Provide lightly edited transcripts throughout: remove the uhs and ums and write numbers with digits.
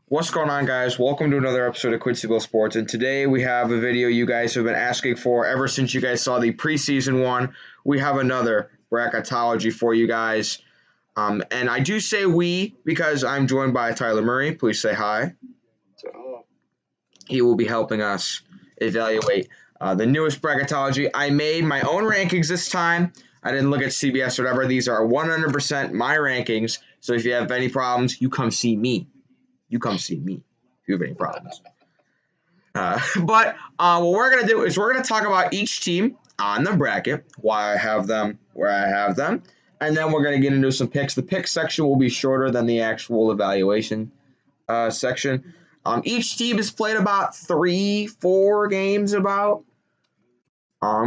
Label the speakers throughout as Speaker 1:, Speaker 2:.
Speaker 1: What's going on, guys? Welcome to another episode of Quincy Bill Sports, and today we have a video you guys have been asking for ever since you guys saw the preseason one. We have another Bracketology for you guys, and I do say we because I'm joined by Tyler Murray. Please say hi. He will be helping us evaluate the newest Bracketology. I made my own rankings this time. I didn't look at CBS or whatever. These are 100% my rankings, so if you have any problems, you come see me. You come see me if you have any problems. But what we're going to do is we're going to talk about each team on the bracket, why I have them, where I have them, and then we're going to get into some picks. The pick section will be shorter than the actual evaluation section. Each team has played about 3-4 games about.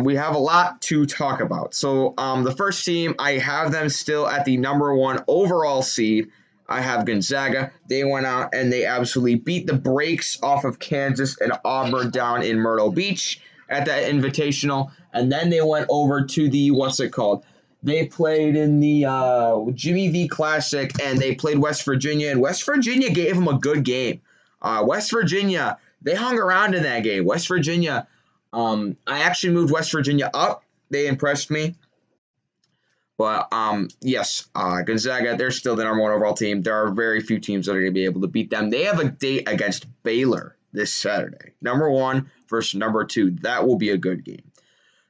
Speaker 1: We have a lot to talk about. So the first team, I have them still at the number 1 overall seed. I have Gonzaga. They went out and they absolutely beat the brakes off of Kansas and Auburn down in Myrtle Beach at that Invitational. And then they went over to the, They played in the Jimmy V Classic, and they played West Virginia. And West Virginia gave them a good game. West Virginia, they hung around in that game. West Virginia, I actually moved West Virginia up. They impressed me. But, yes, Gonzaga, they're still the number 1 overall team. There are very few teams that are going to be able to beat them. They have a date against Baylor this Saturday. Number 1 versus number 2. That will be a good game.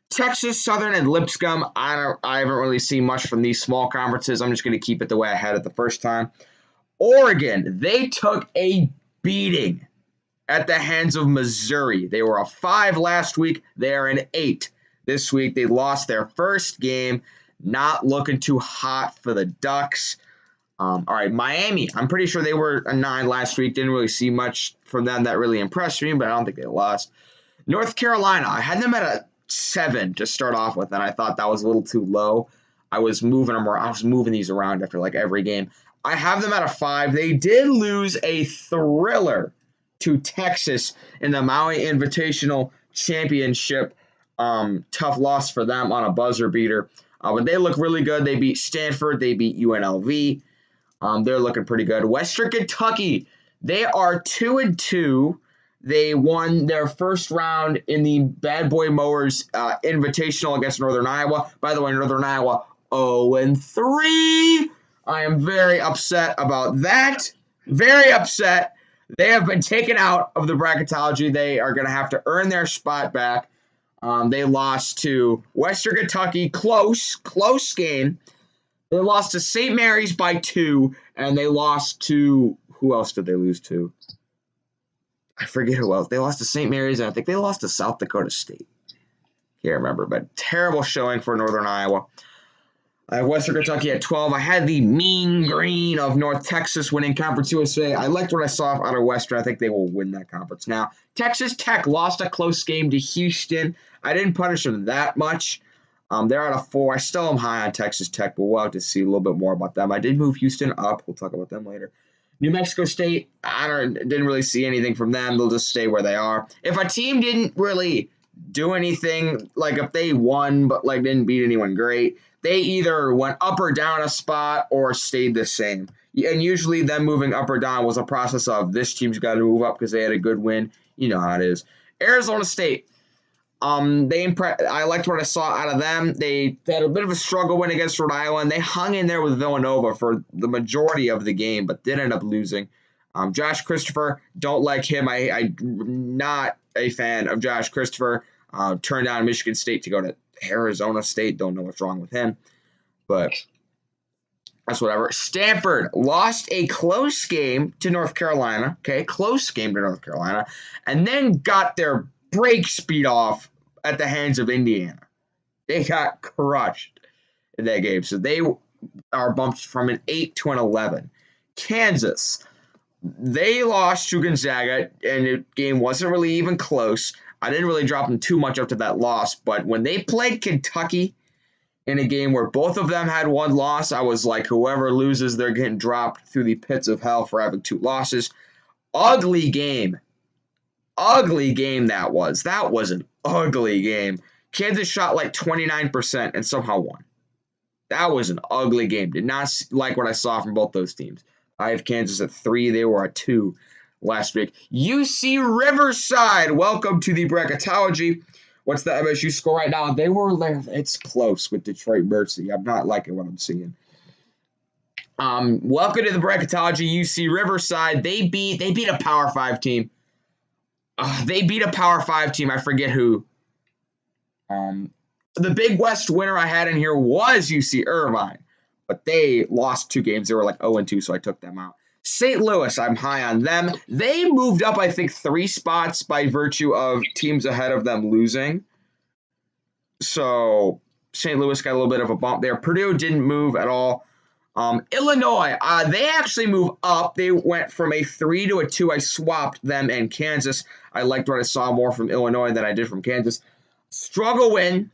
Speaker 1: Texas, Southern, and Lipscomb, I haven't really seen much from these small conferences. I'm just going to keep it the way I had it the first time. Oregon, they took a beating at the hands of Missouri. They were a 5 last week. They are an 8 this week. They lost their first game. Not looking too hot for the Ducks. All right, Miami. I'm pretty sure they were a 9 last week. Didn't really see much from them that really impressed me, but I don't think they lost. North Carolina. I had them at a 7 to start off with, and I thought that was a little too low. I was moving them around. I was moving these around after like every game. I have them at a 5. They did lose a thriller to Texas in the Maui Invitational Championship. Tough loss for them on a buzzer beater. But they look really good. They beat Stanford. They beat UNLV. They're looking pretty good. Western Kentucky, they are 2-2. They won their first round in the Bad Boy Mowers Invitational against Northern Iowa. By the way, Northern Iowa 0-3. I am very upset about that. Very upset. They have been taken out of the bracketology. They are going to have to earn their spot back. They lost to Western Kentucky, close game. They lost to St. Mary's by 2, and they lost to, who else did they lose to? I forget who else. They lost to St. Mary's, and I think they lost to South Dakota State. Can't remember, but terrible showing for Northern Iowa. I have Western Kentucky at 12. I had the Mean Green of North Texas winning Conference USA. I liked what I saw out of Western. I think they will win that conference. Now, Texas Tech lost a close game to Houston. I didn't punish them that much. They're at a 4. I still am high on Texas Tech, but we'll have to see a little bit more about them. I did move Houston up. We'll talk about them later. New Mexico State, didn't really see anything from them. They'll just stay where they are. If a team didn't really do anything, like if they won but like didn't beat anyone great, they either went up or down a spot or stayed the same. And usually them moving up or down was a process of this team's got to move up because they had a good win. You know how it is. Arizona State. I liked what I saw out of them. They had a bit of a struggle win against Rhode Island. They hung in there with Villanova for the majority of the game, but did end up losing. Josh Christopher, don't like him. I'm not a fan of Josh Christopher. Turned down Michigan State to go to Arizona State. Don't know what's wrong with him, but that's whatever. Stanford lost a close game to North Carolina. Okay, close game to North Carolina, and then got their break speed off at the hands of Indiana. They got crushed in that game, so they are bumped from an 8 to an 11. Kansas, they lost to Gonzaga, and the game wasn't really even close. I didn't really drop them too much after that loss, but when they played Kentucky in a game where both of them had 1 loss, I was like, whoever loses, they're getting dropped through the pits of hell for having 2 losses. Ugly game. Ugly game that was. That was an ugly game. Kansas shot like 29% and somehow won. That was an ugly game. Did not like what I saw from both those teams. I have Kansas at 3. They were at 2. last week. UC Riverside, welcome to the Bracketology. What's the MSU score right now? It's close with Detroit Mercy. I'm not liking what I'm seeing. Welcome to the Bracketology. UC Riverside. They beat a Power 5 team. They beat a Power 5 team. I forget who. The Big West winner I had in here was UC Irvine, but they lost 2 games. They were like 0-2, so I took them out. St. Louis, I'm high on them. They moved up, I think, 3 spots by virtue of teams ahead of them losing. So St. Louis got a little bit of a bump there. Purdue didn't move at all. Illinois, they actually move up. They went from a 3 to a 2. I swapped them and Kansas. I liked what I saw more from Illinois than I did from Kansas. Struggle win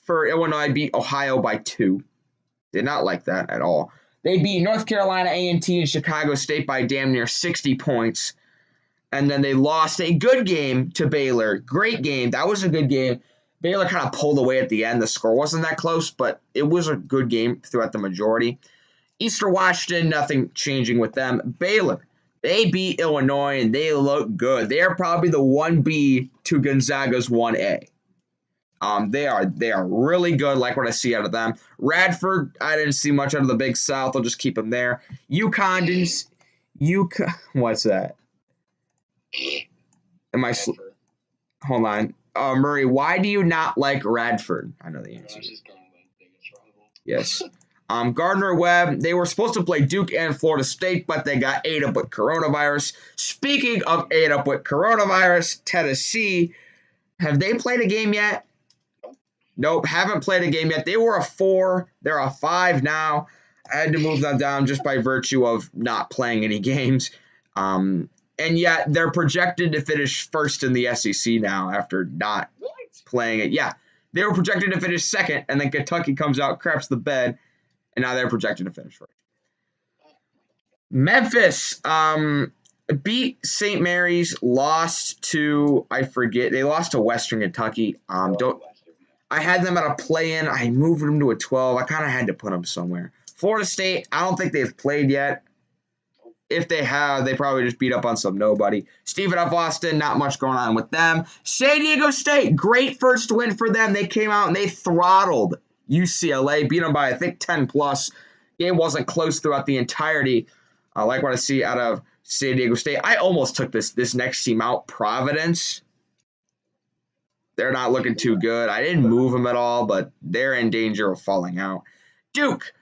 Speaker 1: for Illinois, beat Ohio by 2. Did not like that at all. They beat North Carolina A&T and Chicago State by damn near 60 points. And then they lost a good game to Baylor. Great game. That was a good game. Baylor kind of pulled away at the end. The score wasn't that close, but it was a good game throughout the majority. Eastern Washington, nothing changing with them. Baylor, they beat Illinois, and they look good. They are probably the 1B to Gonzaga's 1A. They are really good, like what I see out of them. Radford, I didn't see much out of the Big South. I'll just keep them there. UConn, what's that? Hold on. Murray, why do you not like Radford? I know the answer. Yes. Gardner-Webb, they were supposed to play Duke and Florida State, but they got ate up with coronavirus. Speaking of ate up with coronavirus, Tennessee, have they played a game yet? Nope, haven't played a game yet. They were a 4. They're a 5 now. I had to move them down just by virtue of not playing any games. And yet they're projected to finish first in the SEC now after not playing it. Yeah, they were projected to finish second, and then Kentucky comes out, craps the bed, and now they're projected to finish first. Memphis beat St. Mary's, lost to, they lost to Western Kentucky. I had them at a play-in. I moved them to a 12. I kind of had to put them somewhere. Florida State, I don't think they've played yet. If they have, they probably just beat up on some nobody. Stephen F. Austin, not much going on with them. San Diego State, great first win for them. They came out and they throttled UCLA, beat them by, I think, 10+. Game wasn't close throughout the entirety. I like what I see out of San Diego State. I almost took this next team out, Providence. They're not looking too good. I didn't move them at all, but they're in danger of falling out. Duke.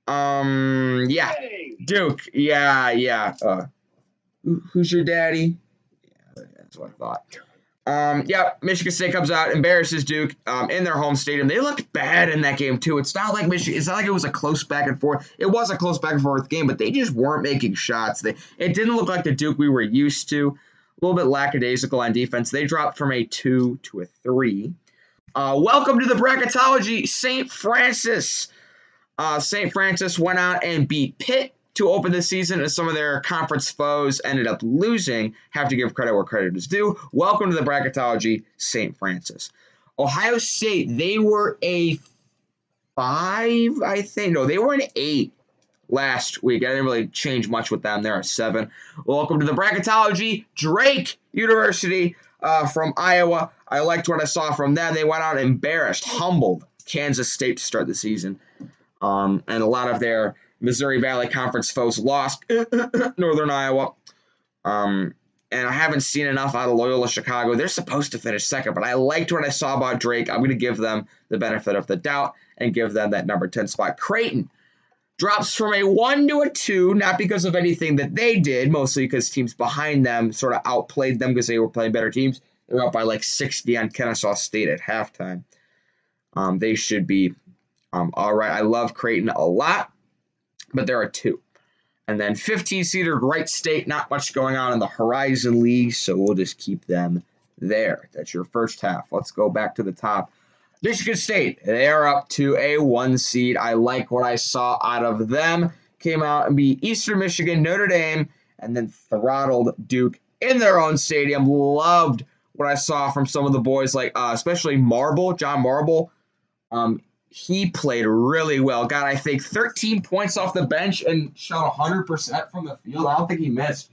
Speaker 1: Yeah. Duke. Yeah. Who's your daddy? Yeah, that's what I thought. Yeah, Michigan State comes out, embarrasses Duke in their home stadium. They looked bad in that game, too. It's not like it was a close back and forth. It was a close back and forth game, but they just weren't making shots. It didn't look like the Duke we were used to. A little bit lackadaisical on defense. They dropped from a 2 to a 3. Welcome to the Bracketology, St. Francis. St. Francis went out and beat Pitt to open the season, and some of their conference foes ended up losing. Have to give credit where credit is due. Welcome to the Bracketology, St. Francis. Ohio State, they were a 5, I think. No, they were an 8 last week. I didn't really change much with them. They're a 7. Welcome to the Bracketology, Drake University from Iowa. I liked what I saw from them. They went out and embarrassed, humbled Kansas State to start the season. And a lot of their Missouri Valley Conference foes lost. Northern Iowa. And I haven't seen enough out of Loyola Chicago. They're supposed to finish second, but I liked what I saw about Drake. I'm going to give them the benefit of the doubt and give them that number 10 spot. Creighton drops from a 1 to a 2, not because of anything that they did, mostly because teams behind them sort of outplayed them because they were playing better teams. They were up by like 60 on Kennesaw State at halftime. They should be all right. I love Creighton a lot, but there are 2. And then 15-seeder Wright State, not much going on in the Horizon League, so we'll just keep them there. That's your first half. Let's go back to the top. Michigan State, they are up to a 1 seed. I like what I saw out of them. Came out and beat Eastern Michigan, Notre Dame, and then throttled Duke in their own stadium. Loved what I saw from some of the boys, like especially John Marble. He played really well. Got, I think, 13 points off the bench and shot 100% from the field. I don't think he missed.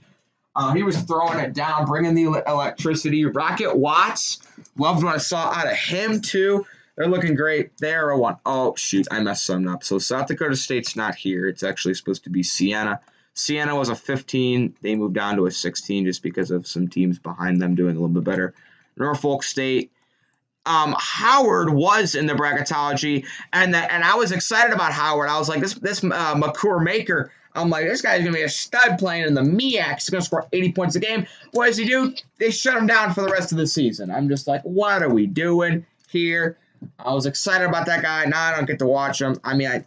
Speaker 1: He was throwing it down, bringing the electricity. Rocket Watts, loved what I saw out of him too. They're looking great. They're a 1. Oh, shoot, I messed something up. So South Dakota State's not here. It's actually supposed to be Siena. Siena was a 15. They moved down to a 16 just because of some teams behind them doing a little bit better. Norfolk State. Howard was in the bracketology, and I was excited about Howard. I was like, this McCour Maker. I'm like, this guy's gonna be a stud playing in the MEAC. He's gonna score 80 points a game. What does he do? They shut him down for the rest of the season. I'm just like, what are we doing here? I was excited about that guy. Now I don't get to watch him. I mean, I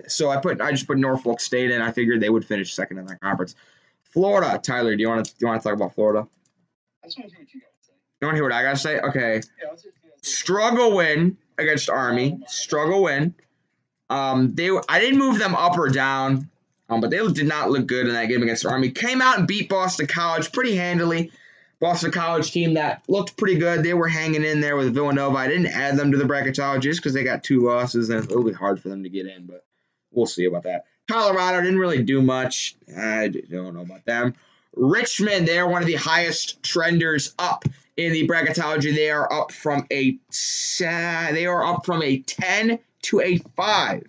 Speaker 1: just put Norfolk State in. I figured they would finish second in that conference. Florida, Tyler, do you want to talk about Florida?
Speaker 2: I just want to hear what you got to say.
Speaker 1: You want to hear what I gotta say? Okay.
Speaker 2: Yeah, let's hear what you got to say.
Speaker 1: Struggle win against Army. Struggle win. I didn't move them up or down, but they did not look good in that game against Army. Came out and beat Boston College pretty handily. Boston College team that looked pretty good. They were hanging in there with Villanova. I didn't add them to the bracketology just because they got 2 losses, and it'll be hard for them to get in, but we'll see about that. Colorado didn't really do much. I don't know about them. Richmond, they're one of the highest trenders up in the bracketology. They are up from a 10 to a 5.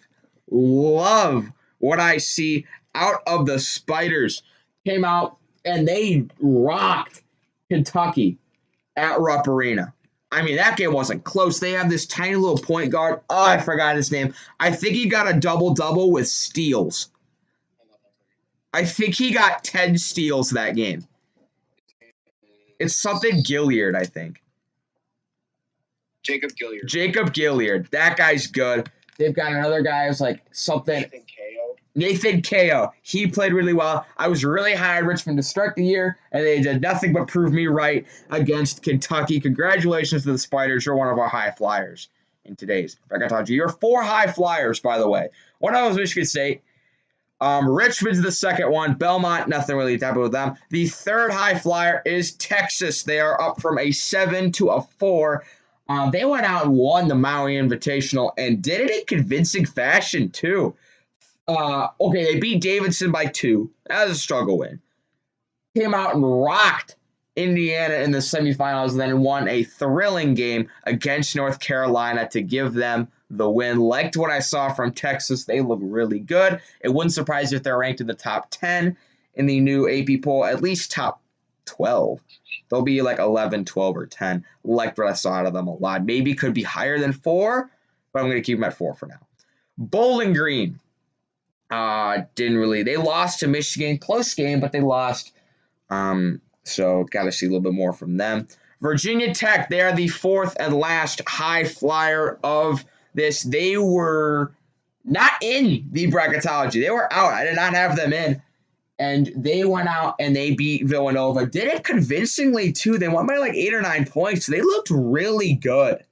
Speaker 1: Love what I see out of the Spiders. Came out and they rocked Kentucky at Rupp Arena. I mean, that game wasn't close. They have this tiny little point guard. Oh, I forgot his name. I think he got a double-double with steals. I think he got 10 steals that game. It's something Gilliard, I think.
Speaker 2: Jacob Gilliard.
Speaker 1: Jacob Gilliard. That guy's good. They've got another guy who's like something. Nathan Ko. He played really well. I was really high on Richmond to start the year, and they did nothing but prove me right against Kentucky. Congratulations to the Spiders. You're one of our high flyers in today's bracketology. You're 4 high flyers, by the way. One of them was Michigan State. Richmond's the second one. Belmont, nothing really to happen with them. The third high flyer is Texas. They are up from a 7 to a 4. They went out and won the Maui Invitational and did it in convincing fashion, too. Okay, they beat Davidson by 2. That was a struggle win. Came out and rocked Indiana in the semifinals and then won a thrilling game against North Carolina to give them the win. Liked what I saw from Texas. They look really good. It wouldn't surprise you if they're ranked in the top 10 in the new AP poll, at least top 12. They'll be like 11, 12, or 10. Liked what I saw out of them a lot. Maybe could be higher than 4, but I'm going to keep them at 4 for now. Bowling Green. Didn't really. They lost to Michigan. Close game, but they lost. So got to see a little bit more from them. Virginia Tech, they are the 4th and last high flyer of this. They were not in the bracketology. They were out. I did not have them in. And they went out and they beat Villanova. Did it convincingly, too. They won by like 8 or 9 points. They looked really good.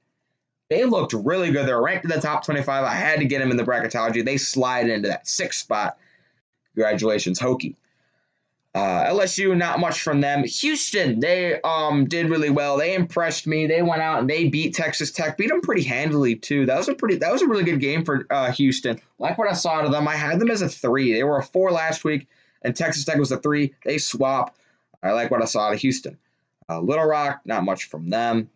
Speaker 1: They looked really good. They're ranked in the top 25. I had to get them in the bracketology. They slide into that 6th spot. Congratulations, Hokie. LSU, not much from them. Houston, they did really well. They impressed me. They went out and they beat Texas Tech. Beat them pretty handily, too. That was a really good game for Houston. Like what I saw out of them. I had them as a 3. They were a 4 last week, and Texas Tech was a 3. They swap. I like what I saw out of Houston. Little Rock, not much from them.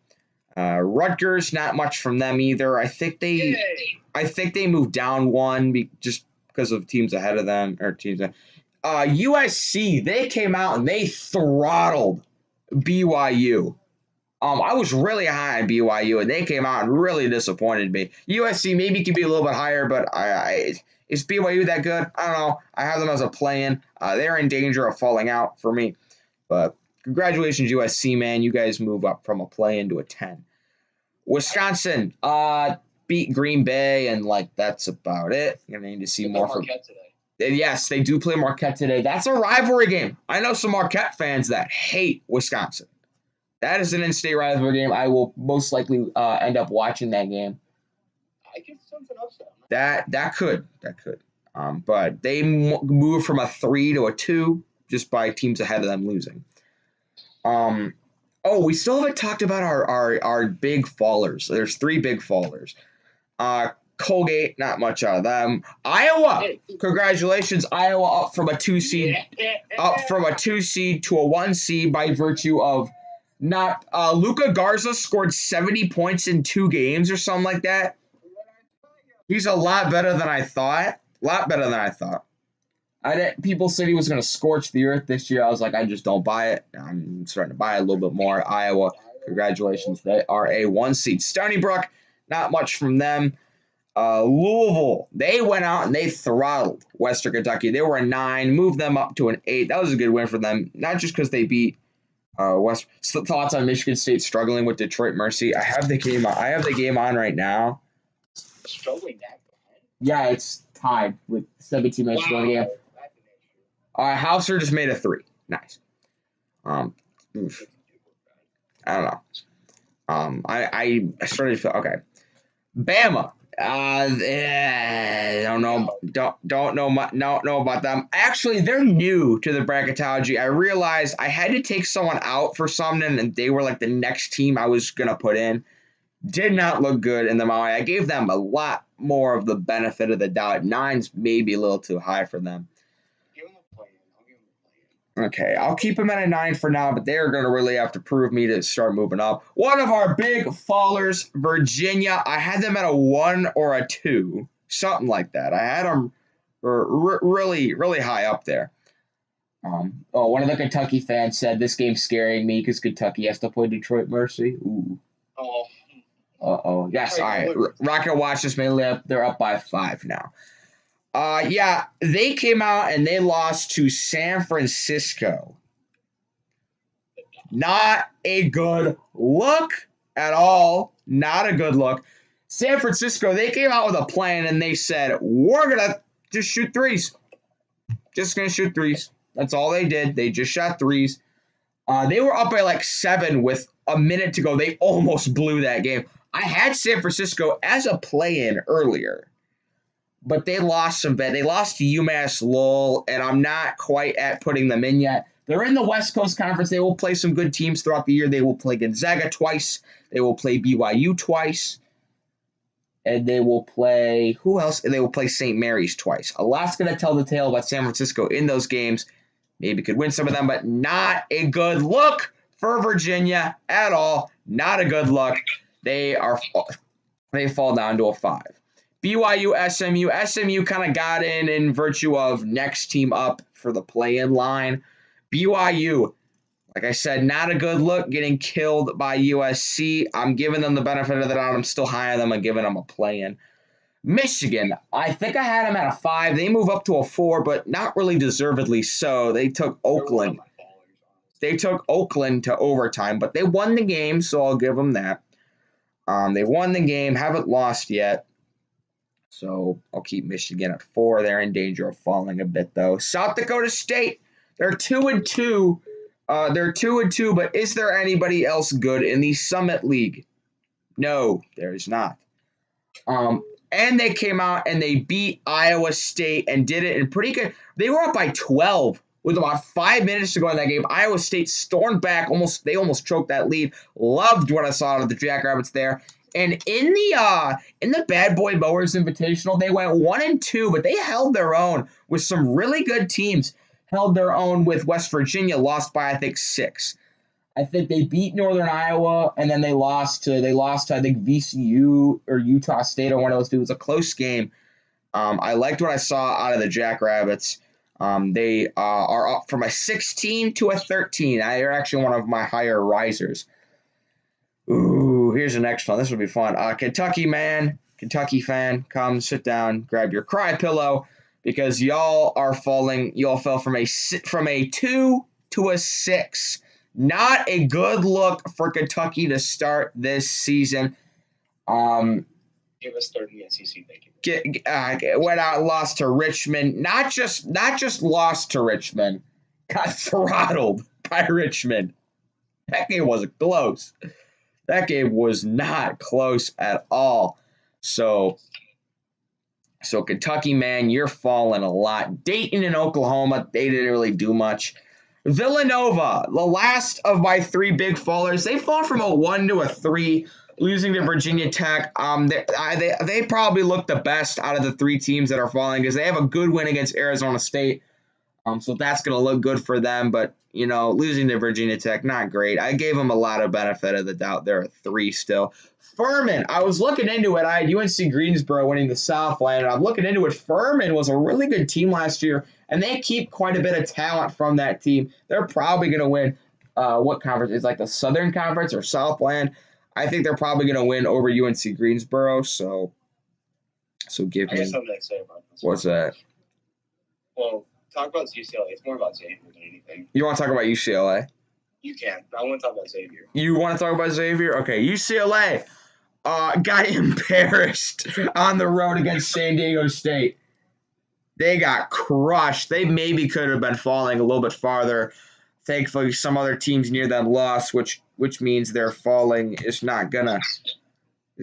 Speaker 1: Rutgers, not much from them either. I think they moved down 1 just because of teams ahead of them or teams. USC, they came out and they throttled BYU. I was really high on BYU, and they came out and really disappointed me. USC maybe could be a little bit higher, but is BYU that good? I don't know. I have them as a play-in. They're in danger of falling out for me. But congratulations, USC, man. You guys move up from a play-in to a 10. Wisconsin beat Green Bay, and that's about it. I'm gonna need to see more from
Speaker 2: Marquette today.
Speaker 1: Yes, they do play Marquette today. That's a rivalry game. I know some Marquette fans that hate Wisconsin. That is an in-state rivalry game. I will most likely end up watching that game.
Speaker 2: I get something upset.
Speaker 1: That could. But they moved from a 3 to a 2 just by teams ahead of them losing. We still haven't talked about our big fallers. There's 3 big fallers. Colgate, not much out of them. Iowa, congratulations, Iowa up from a 2 seed, to a 1 seed by virtue of not Luka Garza scored 70 points in 2 games or something like that. He's a lot better than I thought. People said he was going to scorch the earth this year. I was like, I just don't buy it. I'm starting to buy it a little bit more. Iowa, congratulations. They are a 1 seed. Stony Brook, not much from them. Louisville, they went out and they throttled Western Kentucky. They were a 9, moved them up to an 8. That was a good win for them, not just because they beat West. Thoughts on Michigan State struggling with Detroit Mercy? I have the game on right now.
Speaker 2: Struggling that bad?
Speaker 1: Yeah, it's tied with 17 minutes to go in the game. Hauser just made a 3. Nice. Oof. I don't know. I started to feel okay. Bama. Don't know about them. Actually, they're new to the bracketology. I realized I had to take someone out for something, and they were like the next team I was gonna put in. Did not look good in the Maui. I gave them a lot more of the benefit of the doubt. 9's maybe a little too high for them. Okay, I'll keep them at a 9 for now, but they're going to really have to prove me to start moving up. One of our big fallers, Virginia, I had them at a 1 or a 2, something like that. I had them really, really high up there. One of the Kentucky fans said this game's scaring me because Kentucky has to play Detroit Mercy. Ooh.
Speaker 2: Oh.
Speaker 1: Uh-oh. Yes, all right. Rocket Watch is mainly up. They're up by 5 now. Yeah, they came out and they lost to San Francisco. Not a good look at all. Not a good look. San Francisco, they came out with a plan and they said, we're going to just shoot threes. Just going to shoot threes. That's all they did. They just shot threes. They were up by like 7 with a minute to go. They almost blew that game. I had San Francisco as a play-in earlier. But they lost some bet. They lost to UMass Lowell, and I'm not quite at putting them in yet. They're in the West Coast Conference. They will play some good teams throughout the year. They will play Gonzaga twice. They will play BYU twice. And they will play – who else? And they will play St. Mary's twice. A lot's going to tell the tale about San Francisco in those games. Maybe could win some of them, but not a good look for Virginia at all. Not a good look. They fall down to a 5. BYU, SMU. SMU kind of got in virtue of next team up for the play-in line. BYU, like I said, not a good look, getting killed by USC. I'm giving them the benefit of the doubt. I'm still high on them. I'm giving them a play-in. Michigan, I think I had them at a 5. They move up to a 4, but not really deservedly so. They took Oakland. They took Oakland to overtime, but they won the game, so I'll give them that. They won the game, haven't lost yet. So I'll keep Michigan at 4. They're in danger of falling a bit, though. South Dakota State, they're 2-2. They're 2-2, but is there anybody else good in the Summit League? No, there is not. And they came out and they beat Iowa State and did it in pretty good. They were up by 12 with about 5 minutes to go in that game. Iowa State stormed back. They almost choked that lead. Loved what I saw out of the Jackrabbits there. And in the Bad Boy Mowers Invitational, they went 1-2, but they held their own with some really good teams. Held their own with West Virginia, lost by, I think, 6. I think they beat Northern Iowa, and then they lost to I think, VCU or Utah State or one of those two. It was a close game. I liked what I saw out of the Jackrabbits. They are up from a 16 to a 13. They're actually one of my higher risers. Ooh, here's the next one. This will be fun. Kentucky fan, come sit down, grab your cry pillow, because y'all are falling. Y'all fell from a 2 to a 6. Not a good look for Kentucky to start this season.
Speaker 2: Give us 30 SEC. Thank you.
Speaker 1: Went out and lost to Richmond. Not just lost to Richmond. Got throttled by Richmond. That game wasn't close. That game was not close at all. So Kentucky, man, you're falling a lot. Dayton and Oklahoma, they didn't really do much. Villanova, the last of my 3 big fallers, they fall from a 1 to a 3. losing to Virginia Tech. They probably look the best out of the three teams that are falling because they have a good win against Arizona State. So that's going to look good for them. But, losing to Virginia Tech, not great. I gave them a lot of benefit of the doubt. They're a 3 still. Furman, I was looking into it. I had UNC Greensboro winning the Southland, and I'm looking into it. Furman was a really good team last year, and they keep quite a bit of talent from that team. They're probably going to win what conference? It's like the Southern Conference or Southland. I think they're probably going to win over UNC Greensboro. So give
Speaker 2: I got
Speaker 1: me.
Speaker 2: something to say about this.
Speaker 1: What's that?
Speaker 2: Well, talk about UCLA. It's more about Xavier than anything.
Speaker 1: You want to talk about UCLA?
Speaker 2: You can. I want to talk about Xavier.
Speaker 1: You want to talk about Xavier? Okay, UCLA got embarrassed on the road against San Diego State. They got crushed. They maybe could have been falling a little bit farther. Thankfully, some other teams near them lost, which means their falling is not gonna.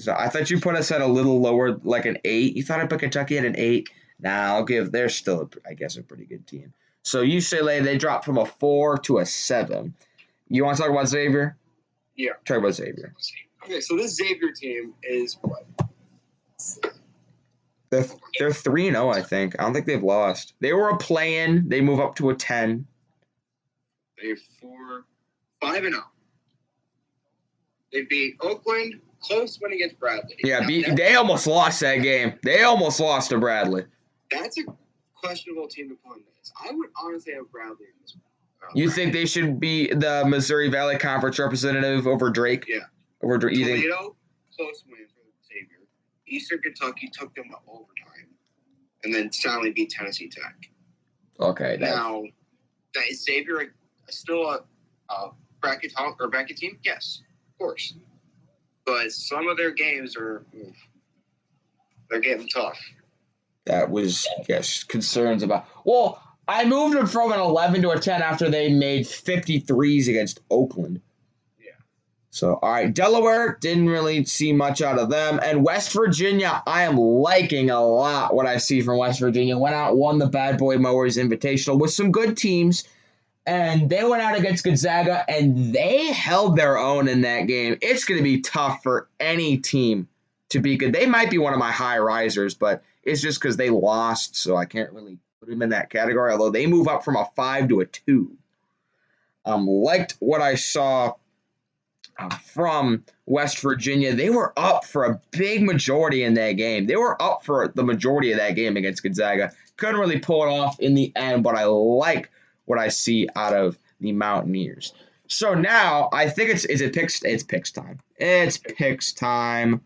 Speaker 1: I thought you put us at a little lower, like an 8. You thought I put Kentucky at an 8. Nah, they're still, I guess, a pretty good team. So UCLA, they dropped from a 4 to a 7. You want to talk about Xavier?
Speaker 2: Yeah.
Speaker 1: Talk about Xavier.
Speaker 2: Okay, so this Xavier team is what?
Speaker 1: They're 3-0, I think. I don't think they've lost. They were a play-in. They move up to a 10.
Speaker 2: They're 5-0. They beat Oakland. Close win against Bradley.
Speaker 1: Yeah, they almost lost that game. They almost lost to Bradley.
Speaker 2: That's a questionable team to put in this. I would honestly have Bradley in this.
Speaker 1: You think they should be the Missouri Valley Conference representative over Drake?
Speaker 2: Yeah.
Speaker 1: Over Drake.
Speaker 2: Toledo, close win for Xavier. Eastern Kentucky took them to overtime, and then soundly beat Tennessee Tech.
Speaker 1: Okay.
Speaker 2: Now, is Xavier still a bracket team? Yes, of course. But some of their games they're getting tough.
Speaker 1: That was, yes, concerns about. Well, I moved them from an 11 to a 10 after they made 53s against Oakland.
Speaker 2: Yeah.
Speaker 1: So, all right, Delaware, didn't really see much out of them. And West Virginia, I am liking a lot what I see from West Virginia. Went out, won the Bad Boy Mowers Invitational with some good teams. And they went out against Gonzaga, and they held their own in that game. It's going to be tough for any team to be good. They might be one of my high risers, but it's just because they lost, so I can't really put them in that category, although they move up from a 5 to a 2. Liked what I saw from West Virginia. They were up for a big majority in that game. They were up for the majority of that game against Gonzaga. Couldn't really pull it off in the end, but I like what I see out of the Mountaineers. So now I think it's picks time. It's picks time.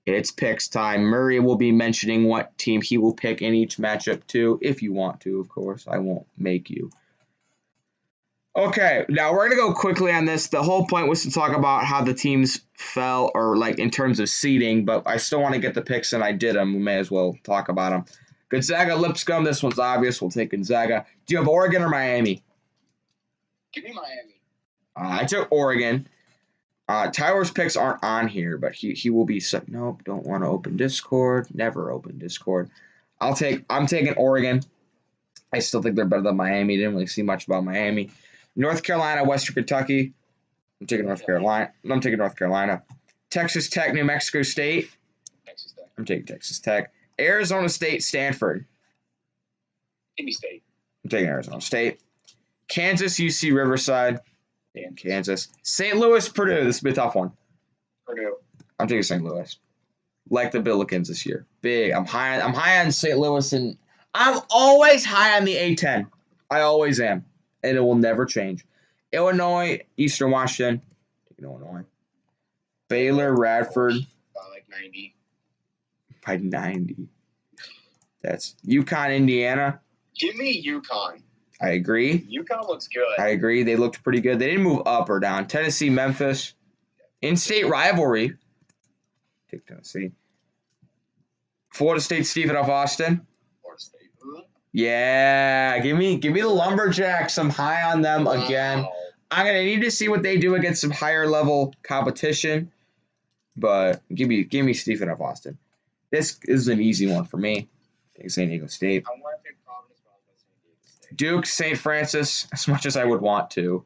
Speaker 1: It's picks time. Murray will be mentioning what team he will pick in each matchup too, if you want to, of course. I won't make you. Okay, now we're gonna go quickly on this. The whole point was to talk about how the teams fell, or like in terms of seeding, but I still want to get the picks, and I did them. We may as well talk about them. Gonzaga, Lipscomb, this one's obvious. We'll take Gonzaga. Do you have Oregon or Miami?
Speaker 2: Give me Miami.
Speaker 1: I took Oregon. Tyler's picks aren't on here, but he will be. Nope, don't want to open Discord. Never open Discord. I'm taking Oregon. I still think they're better than Miami. Didn't really see much about Miami. North Carolina, Western Kentucky. I'm taking North Carolina. Texas Tech, New Mexico State.
Speaker 2: Texas Tech.
Speaker 1: I'm taking Texas Tech. Arizona State, Stanford.
Speaker 2: Give me State.
Speaker 1: I'm taking Arizona State. Kansas, UC Riverside. Kansas. St. Louis, Purdue. This will be a tough one.
Speaker 2: Purdue.
Speaker 1: I'm taking St. Louis. Like the Billikens this year. Big. I'm high on St. Louis, and I'm always high on the A10. I always am. And it will never change. Illinois, Eastern Washington. Taking Illinois. Baylor, Radford.
Speaker 2: By like 90.
Speaker 1: By 90. That's UConn, Indiana.
Speaker 2: Give me UConn.
Speaker 1: I agree.
Speaker 2: UConn looks good.
Speaker 1: I agree. They looked pretty good. They didn't move up or down. Tennessee, Memphis. In-state rivalry. Take Tennessee. Florida State, Stephen F. Austin.
Speaker 2: Florida State.
Speaker 1: Yeah. Give me the Lumberjacks. I'm high on them again. I'm going to need to see what they do against some higher level competition. But give me Stephen F. Austin. This is an easy one for me. Take San Diego State.
Speaker 2: I want to pick Providence, but I'll go San Diego State.
Speaker 1: Duke, St. Francis, as much as I would want to.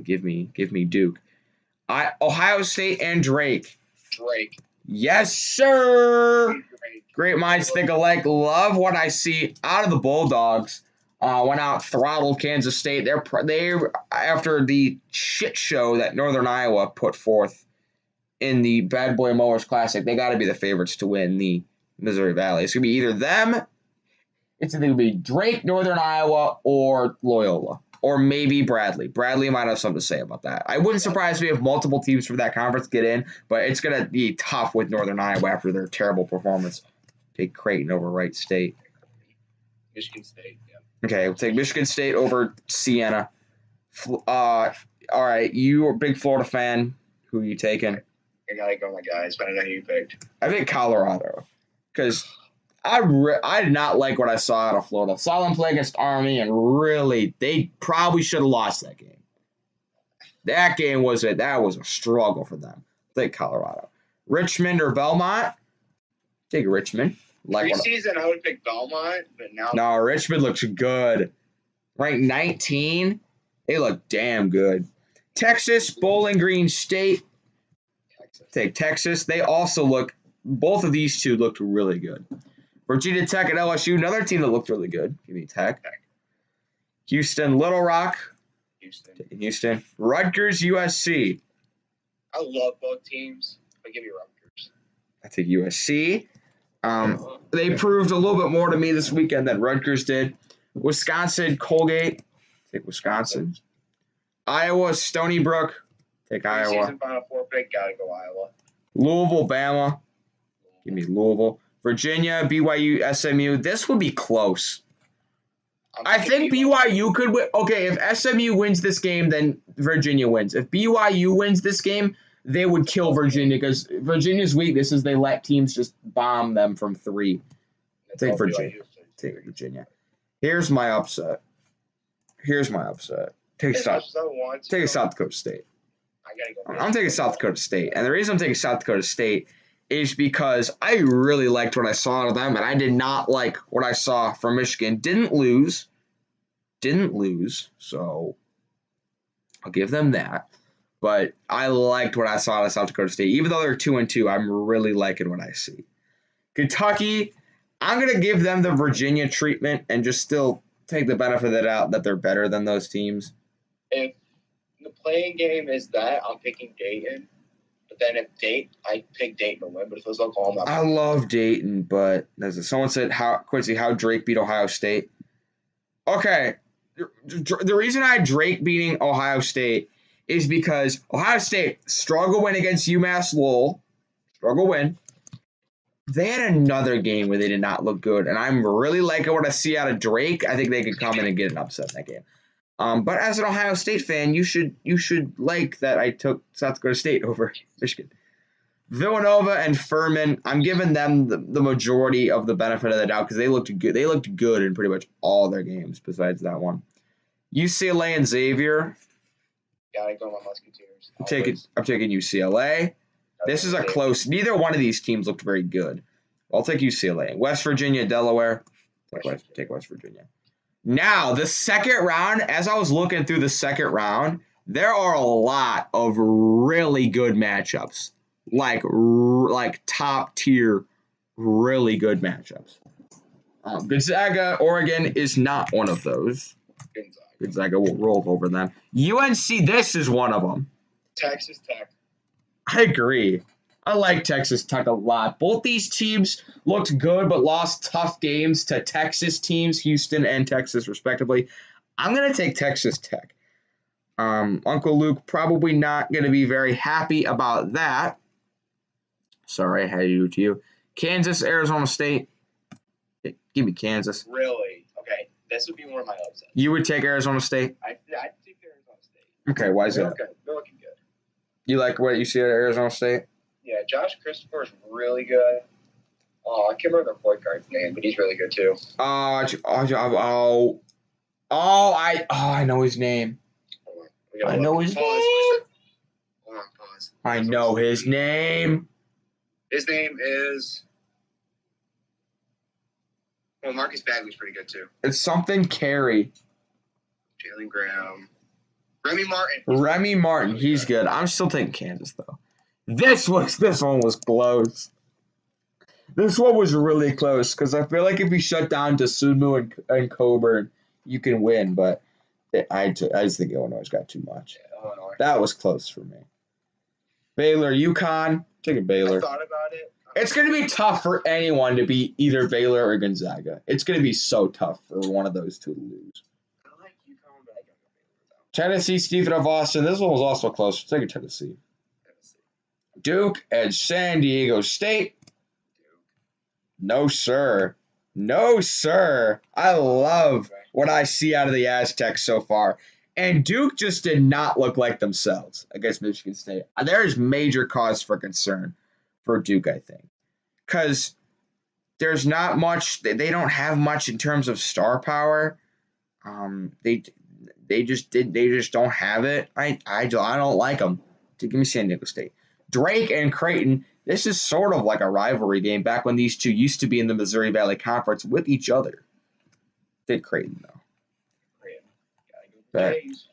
Speaker 1: Give me Duke. Ohio State and Drake.
Speaker 2: Drake.
Speaker 1: Yes, sir.
Speaker 2: Drake.
Speaker 1: Great minds think alike. Love what I see out of the Bulldogs. Went out, throttled Kansas State. They after the shit show that Northern Iowa put forth in the Bad Boy Mowers Classic, they got to be the favorites to win the Missouri Valley. It's gonna be either them. It's either gonna be Drake, Northern Iowa, or Loyola, or maybe Bradley. Bradley might have something to say about that. I wouldn't surprise me if multiple teams from that conference get in, but it's gonna be tough with Northern Iowa after their terrible performance. Take Creighton over Wright State.
Speaker 2: Michigan State. Yeah.
Speaker 1: Okay, we'll take Michigan State over Siena. All right, you are a big Florida fan. Who are you taking?
Speaker 2: I gotta go, my guys, but I know who you picked.
Speaker 1: I think Colorado, because I did not like what I saw out of Florida. Saw them play against Army, and really, they probably should have lost that game. That game was a struggle for them. Take Colorado. Richmond or Belmont? Take Richmond.
Speaker 2: Preseason, I would pick Belmont, but now...
Speaker 1: No, Richmond looks good. Ranked 19. They look damn good. Texas, Bowling Green State. Take Texas. They also both of these two looked really good. Virginia Tech and LSU, another team that looked really good. Give me Tech. Houston, Little Rock. Houston. Rutgers, USC.
Speaker 2: I love both teams, but give me Rutgers.
Speaker 1: I take USC. They proved a little bit more to me this weekend than Rutgers did. Wisconsin, Colgate. Take Wisconsin. Iowa, Stony Brook. Take Iowa.
Speaker 2: Season Final Four pick, gotta go Iowa.
Speaker 1: Louisville, Bama. Give me Louisville. Virginia, BYU, SMU. This would be close. I think BYU could win. Okay, if SMU wins this game, then Virginia wins. If BYU wins this game, they would kill Virginia because Virginia's weakness is they let teams just bomb them from three. Take Virginia. Take Virginia. Here's my upset. Take South Dakota State. I'm taking South Dakota State. And the reason I'm taking South Dakota State is because I really liked what I saw out of them, and I did not like what I saw from Michigan. Didn't lose, so I'll give them that. But I liked what I saw out of South Dakota State. Even though they're 2-2, I'm really liking what I see. Kentucky, I'm going to give them the Virginia treatment and just still take the benefit of the doubt that they're better than those teams.
Speaker 2: If the playing game is that, I'm picking Dayton. But then I pick Dayton to win. But if it was Oklahoma,
Speaker 1: I love Dayton, but someone said Quincy, how Drake beat Ohio State. Okay, the reason I had Drake beating Ohio State is because Ohio State struggle win against UMass Lowell. Struggle win. They had another game where they did not look good, and I'm really liking what I see out of Drake. I think they could come in and get an upset in that game. But as an Ohio State fan, you should like that I took South Dakota State over Michigan. Villanova and Furman, I'm giving them the majority of the benefit of the doubt because they looked good. They looked good in pretty much all their games besides that one. UCLA and Xavier.
Speaker 2: Gotta go with Musketeers.
Speaker 1: I'm taking UCLA. This is a close. Neither one of these teams looked very good. I'll take UCLA. West Virginia, Delaware. Take West Virginia. Now, the second round, as I was looking through the second round, there are a lot of really good matchups. Like top tier, really good matchups. Gonzaga, Oregon is not one of those. Gonzaga will roll over them. UNC, this is one of them.
Speaker 2: Texas Tech.
Speaker 1: I agree. I like Texas Tech a lot. Both these teams looked good but lost tough games to Texas teams, Houston and Texas respectively. I'm going to take Texas Tech. Uncle Luke probably not going to be very happy about that. Sorry, I had to do it to you. Kansas, Arizona State. Give me Kansas.
Speaker 2: Really? Okay. This would be one of my upsets.
Speaker 1: You would take Arizona State?
Speaker 2: I'd take Arizona State.
Speaker 1: Okay, why is that?
Speaker 2: They're looking good.
Speaker 1: You like what you see at Arizona State?
Speaker 2: Yeah, Josh Christopher is really good. Oh, I can't remember their point guard's name, but he's really good too.
Speaker 1: I know his name. I know his name.
Speaker 2: Hold on, pause.
Speaker 1: I know his name.
Speaker 2: His name is... Well, Marcus Bagley's pretty good too.
Speaker 1: It's something Carey.
Speaker 2: Jalen Graham. Remy Martin.
Speaker 1: He's good. I'm still taking Kansas though. This one was close. This one was really close because I feel like if you shut down DeSumo and Coburn, you can win. But I just think Illinois got too much.
Speaker 2: Yeah, Illinois.
Speaker 1: That was close for me. Baylor, UConn. Taking Baylor.
Speaker 2: I thought about it.
Speaker 1: It's going to be tough for anyone to beat either Baylor or Gonzaga. It's going to be so tough for one of those two to lose.
Speaker 2: I like UConn, but I got Baylor though.
Speaker 1: Tennessee, Stephen of Austin. This one was also close. Taking Tennessee. Duke and San Diego State. No, sir. No, sir. I love what I see out of the Aztecs so far. And Duke just did not look like themselves against Michigan State. There is major cause for concern for Duke, I think. Because there's not much. They don't have much in terms of star power. They just don't have it. I don't like them. Give me San Diego State. Drake and Creighton. This is sort of like a rivalry game back when these two used to be in the Missouri Valley Conference with each other. Did Creighton, though.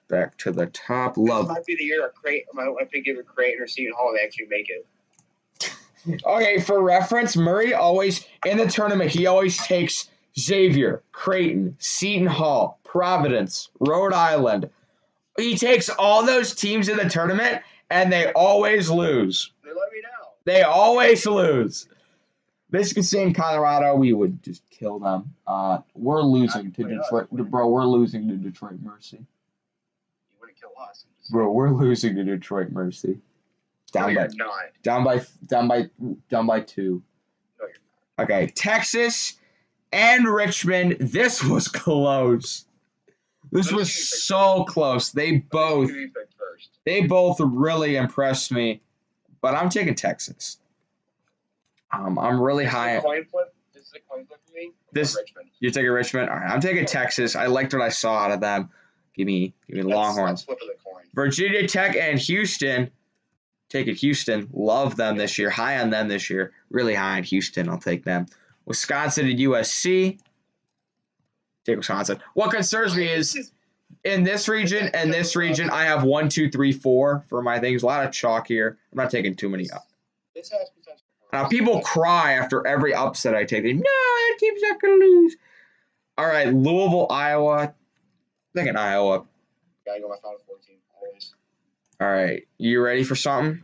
Speaker 1: Back to the top. Love.
Speaker 2: This might be the year of Creighton. I think either Creighton or Seton Hall they actually make it.
Speaker 1: Okay, for reference, Murray always, in the tournament, he always takes Xavier, Creighton, Seton Hall, Providence, Rhode Island. He takes all those teams in the tournament, and they always lose.
Speaker 2: They let me down.
Speaker 1: They always lose. Michigan State and Colorado, we would just kill them. We're losing to Detroit. Bro, we're losing to Detroit Mercy.
Speaker 2: You wouldn't kill us.
Speaker 1: Bro, we're losing to Detroit Mercy. Down by 2.
Speaker 2: No, you're not.
Speaker 1: Okay, Texas and Richmond. This was close. This was so close. They both really impressed me. But I'm taking Texas. I'm really high.
Speaker 2: This is a coin flip for me. Richmond.
Speaker 1: You're taking Richmond? All right, I'm taking Texas. I liked what I saw out of them. Give me Longhorns.
Speaker 2: Flip of the coin.
Speaker 1: Virginia Tech and Houston. Taking Houston. Love them this year. High on them this year. Really high on Houston. I'll take them. Wisconsin and USC. Take Wisconsin. What concerns me is in this region and this region, I have 1, 2, 3, 4 for my things. A lot of chalk here. I'm not taking too many up.
Speaker 2: This has potential.
Speaker 1: Now, people cry after every upset I take. No, that team's not going to lose. All right, Louisville, Iowa. I'm thinking Iowa.
Speaker 2: Gotta go my Final Four team, always.
Speaker 1: All right, you ready for something?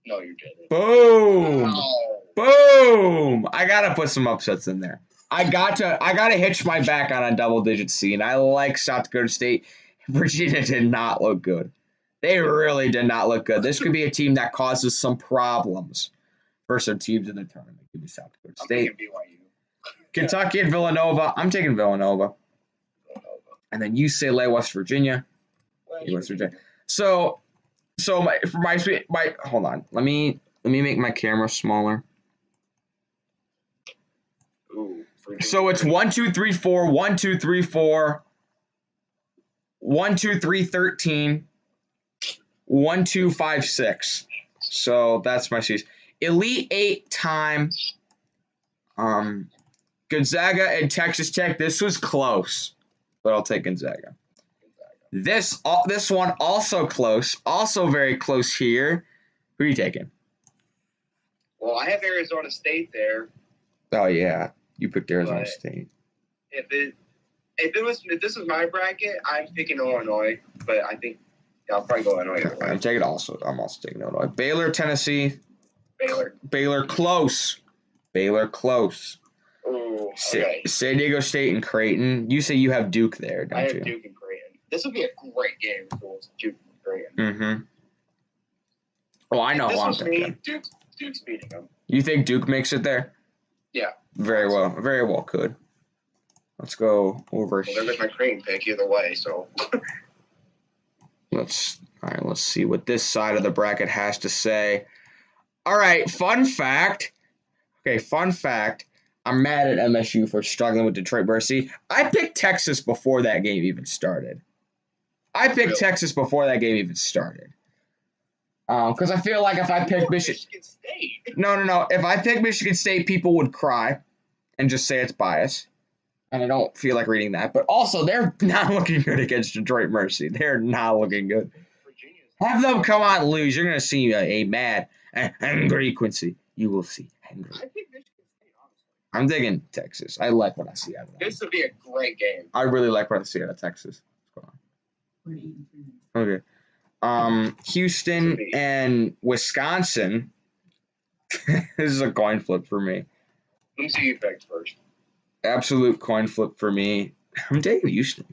Speaker 2: No, you're kidding.
Speaker 1: Boom!
Speaker 2: Oh.
Speaker 1: Boom! I got to put some upsets in there. I got to hitch my back on a double-digit seed. I like South Dakota State. Virginia did not look good. They really did not look good. This could be a team that causes some problems for some teams in the tournament. Give me South Dakota State.
Speaker 2: I'm taking BYU.
Speaker 1: Kentucky and Villanova. I'm taking Villanova. And then UCLA, West Virginia. West Virginia. So hold on. Let me make my camera smaller.
Speaker 2: Ooh.
Speaker 1: So it's 1, 2, 3, 4, 1, 2, 3, 4, 1, 2, 3, 13, 1, 2, 5, 6. So that's my series. Elite 8 time. Gonzaga and Texas Tech. This was close, but I'll take Gonzaga. This one also close, also very close here. Who are you taking?
Speaker 2: Well, I have Arizona State there.
Speaker 1: Oh yeah, you picked Arizona State.
Speaker 2: If this was my bracket, I'm picking Illinois, but I think I'll probably go Illinois.
Speaker 1: I'm also taking Illinois. Baylor, Tennessee. Baylor close.
Speaker 2: Ooh, okay.
Speaker 1: San Diego State and Creighton. You say you have Duke there, don't you?
Speaker 2: I have Duke and Creighton. This would be a great game if it was Duke and Creighton.
Speaker 1: Mm-hmm. Oh, I know who I'm thinking.
Speaker 2: Duke's beating them.
Speaker 1: You think Duke makes it there?
Speaker 2: Yeah.
Speaker 1: Very well could. Let's go over
Speaker 2: here. Well, there's my Creighton pick either way, so.
Speaker 1: Let's see what this side of the bracket has to say. All right, fun fact. I'm mad at MSU for struggling with Detroit Mercy. I picked Texas before that game even started. Texas before that game even started. Because I feel like if I picked Michigan State. No. If I picked Michigan State, people would cry and just say it's bias. And I don't feel like reading that. But also, they're not looking good against Detroit Mercy. They're not looking good.
Speaker 2: Virginia's
Speaker 1: Have them come out and lose. You're going to see a mad, angry Quincy. You will see angry.
Speaker 2: I think Michigan State, honestly.
Speaker 1: I'm digging Texas. I like what I see out of that.
Speaker 2: This would be a great game.
Speaker 1: I really like what I see out of Texas. What's going on? Okay. Houston and Wisconsin. This is a coin flip for me.
Speaker 2: Let me see you picked first.
Speaker 1: Absolute coin flip for me. I'm taking Houston.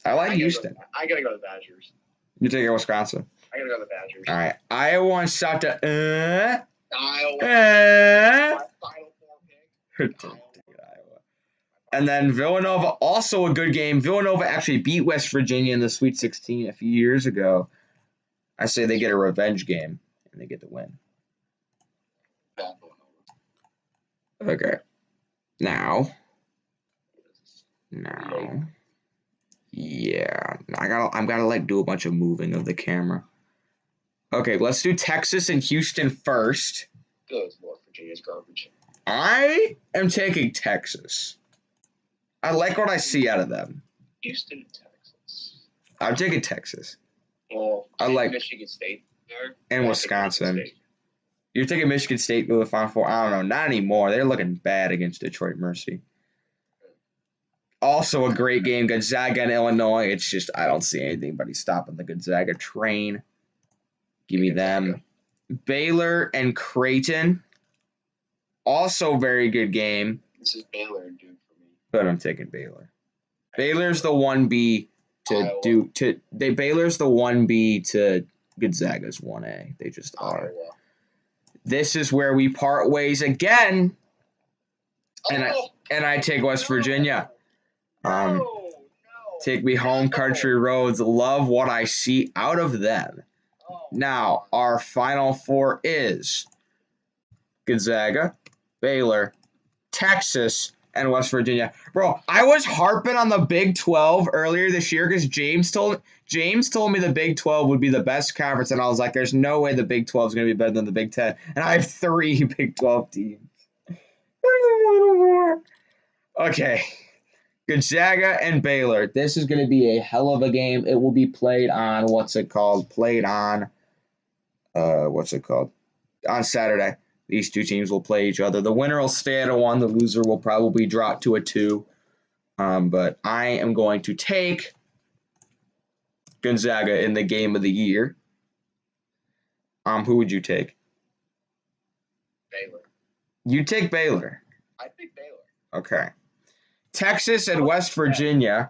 Speaker 1: I like Houston.
Speaker 2: I gotta go to the Badgers.
Speaker 1: You taking Wisconsin.
Speaker 2: I gotta go to the Badgers.
Speaker 1: All right. Iowa and South
Speaker 2: Iowa.
Speaker 1: Iowa.
Speaker 2: My final four pick.
Speaker 1: Iowa. And then Villanova, also a good game. Villanova actually beat West Virginia in the Sweet 16 a few years ago. I say they get a revenge game and they get the win. Okay. Now. Yeah. I'm gotta like do a bunch of moving of the camera. Okay, let's do Texas and Houston first.
Speaker 2: Good Lord, Virginia's garbage.
Speaker 1: I am taking Texas. I like what I see out of them.
Speaker 2: Houston and Texas.
Speaker 1: I'm taking Texas.
Speaker 2: Well,
Speaker 1: I like
Speaker 2: Michigan State there.
Speaker 1: And Wisconsin. You're taking Michigan State to the Final Four? I don't know. Not anymore. They're looking bad against Detroit Mercy. Also a great game. Gonzaga and Illinois. It's just I don't see anybody stopping the Gonzaga train. Give me them. Baylor and Creighton. Also very good game.
Speaker 2: This is Baylor, dude, for me.
Speaker 1: But I'm taking Baylor. Baylor's the 1B Baylor's the 1B to Gonzaga's 1A. They just are.
Speaker 2: Iowa.
Speaker 1: This is where we part ways again. And I take West Virginia. Take me home country roads. Love what I see out of them. Now, our Final Four is Gonzaga, Baylor, Texas, and West Virginia. Bro, I was harping on the Big 12 earlier this year because James told me the Big 12 would be the best conference, and I was like, there's no way the Big 12 is going to be better than the Big 10. And I have 3 Big 12 teams. Okay. Gonzaga and Baylor. This is going to be a hell of a game. It will be played on, on Saturday. These two teams will play each other. The winner will stay at a 1. The loser will probably drop to a 2. But I am going to take Gonzaga in the game of the year. Who would you take?
Speaker 2: Baylor.
Speaker 1: You take Baylor.
Speaker 2: I pick Baylor.
Speaker 1: Okay. Texas and West Virginia.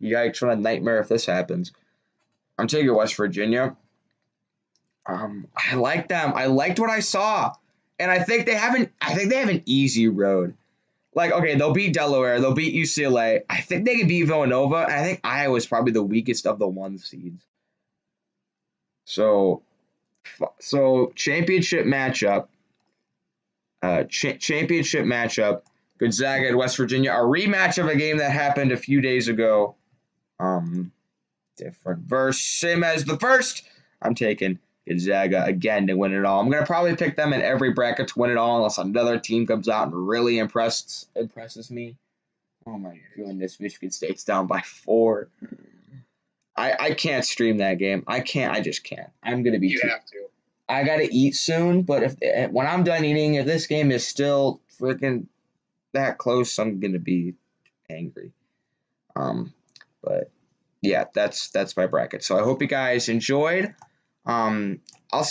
Speaker 1: Yikes, what a nightmare if this happens. I'm taking West Virginia. I like them. I liked what I saw. And I think they have an easy road. Like, okay, they'll beat Delaware, they'll beat UCLA. I think they can beat Villanova, and I think Iowa's probably the weakest of the 1 seeds. So championship matchup. Gonzaga and West Virginia. A rematch of a game that happened a few days ago. Different verse, same as the first. I'm taking Gonzaga again to win it all. I'm going to probably pick them in every bracket to win it all unless another team comes out and really impresses me. Oh my goodness, Michigan State's down by 4. I can't stream that game. I just can't. I'm going to be
Speaker 2: have to.
Speaker 1: I got to eat soon, but when I'm done eating, if this game is still freaking that close, I'm going to be angry. But yeah, that's my bracket. So I hope you guys enjoyed. I'll see you